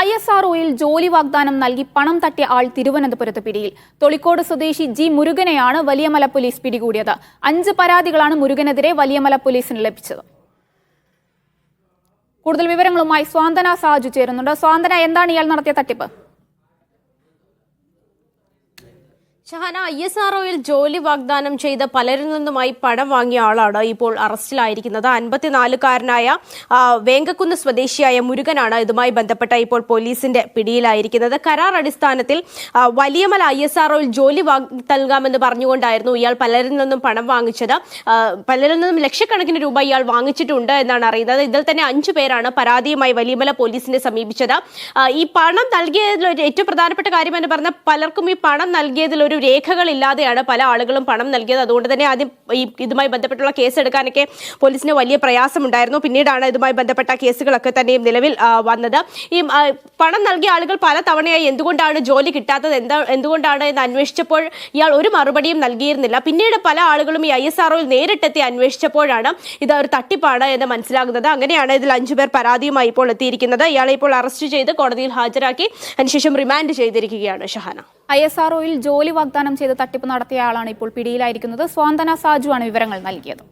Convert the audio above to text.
ISROയിൽ ജോലി വാഗ്ദാനം നൽകി പണം തട്ടിയ ആൾ തിരുവനന്തപുരത്ത് പിടിയിൽ. തൊളിക്കോട് സ്വദേശി ജി മുരുകനെയാണ് വലിയമല പോലീസ് പിടികൂടിയത്. 5 പരാതികളാണ് മുരുകനെതിരെ വലിയമല പോലീസിന് ലഭിച്ചത്. കൂടുതൽ വിവരങ്ങളുമായി സ്വാന്തന സാജു ചേരുന്നുണ്ട്. സ്വാന്തന, എന്താണ് ഇയാൾ നടത്തിയ തട്ടിപ്പ്? ഷഹാന, ISROയിൽ ജോലി വാഗ്ദാനം ചെയ്ത് പലരിൽ നിന്നുമായി പണം വാങ്ങിയ ആളാണ് ഇപ്പോൾ അറസ്റ്റിലായിരിക്കുന്നത്. 54-കാരനായ വേങ്കക്കുന്ന് സ്വദേശിയായ മുരുകനാണ് ഇതുമായി ബന്ധപ്പെട്ട ഇപ്പോൾ പോലീസിന്റെ പിടിയിലായിരിക്കുന്നത്. കരാർ അടിസ്ഥാനത്തിൽ വലിയമല ISROയിൽ ജോലി നൽകാമെന്ന് പറഞ്ഞുകൊണ്ടായിരുന്നു ഇയാൾ പലരിൽ നിന്നും പണം വാങ്ങിച്ചത്. പലരിൽ നിന്നും ലക്ഷക്കണക്കിന് രൂപ ഇയാൾ വാങ്ങിച്ചിട്ടുണ്ട് എന്നാണ് അറിയുന്നത്. ഇതിൽ തന്നെ 5 പേരാണ് പരാതിയുമായി വലിയമല പോലീസിനെ സമീപിച്ചത്. ഈ പണം നൽകിയതിൽ ഏറ്റവും പ്രധാനപ്പെട്ട കാര്യം എന്ന് പറഞ്ഞാൽ പലർക്കും ഈ പണം നൽകിയതിൽ ഒരു രേഖകളില്ലാതെയാണ് പല ആളുകളും പണം നൽകിയത്. അതുകൊണ്ട് തന്നെ ആദ്യം ഇതുമായി ബന്ധപ്പെട്ടുള്ള കേസ് എടുക്കാനൊക്കെ പോലീസിന് വലിയ പ്രയാസമുണ്ടായിരുന്നു. പിന്നീടാണ് ഇതുമായി ബന്ധപ്പെട്ട കേസുകളൊക്കെ തന്നെയും നിലവിൽ വന്നത്. ഈ പണം നൽകിയ ആളുകൾ പല തവണയായി എന്തുകൊണ്ടാണ് ജോലി കിട്ടാത്തത്, എന്തുകൊണ്ടാണ് എന്ന് അന്വേഷിച്ചപ്പോൾ ഇയാൾ ഒരു മറുപടിയും നൽകിയിരുന്നില്ല. പിന്നീട് പല ആളുകളും ഈ ISROയിൽ നേരിട്ടെത്തി അന്വേഷിച്ചപ്പോഴാണ് ഇത് ഒരു തട്ടിപ്പാണ് എന്ന് മനസ്സിലാകുന്നത്. അങ്ങനെയാണ് ഇതിൽ 5 പേർ പരാതിയുമായി ഇപ്പോൾ എത്തിയിരിക്കുന്നത്. ഇയാളെ ഇപ്പോൾ അറസ്റ്റ് ചെയ്ത് കോടതിയിൽ ഹാജരാക്കി അതിനുശേഷം റിമാൻഡ് ചെയ്തിരിക്കുകയാണ്. ഷഹാന, ISROയിൽ ജോലി വാഗ്ദാനം ചെയ്ത് തട്ടിപ്പ് നടത്തിയ ആളാണ് ഇപ്പോൾ പിടിയിലായിരിക്കുന്നത്. സ്വാന്തന സാജു ആണ് വിവരങ്ങൾ നൽകിയത്.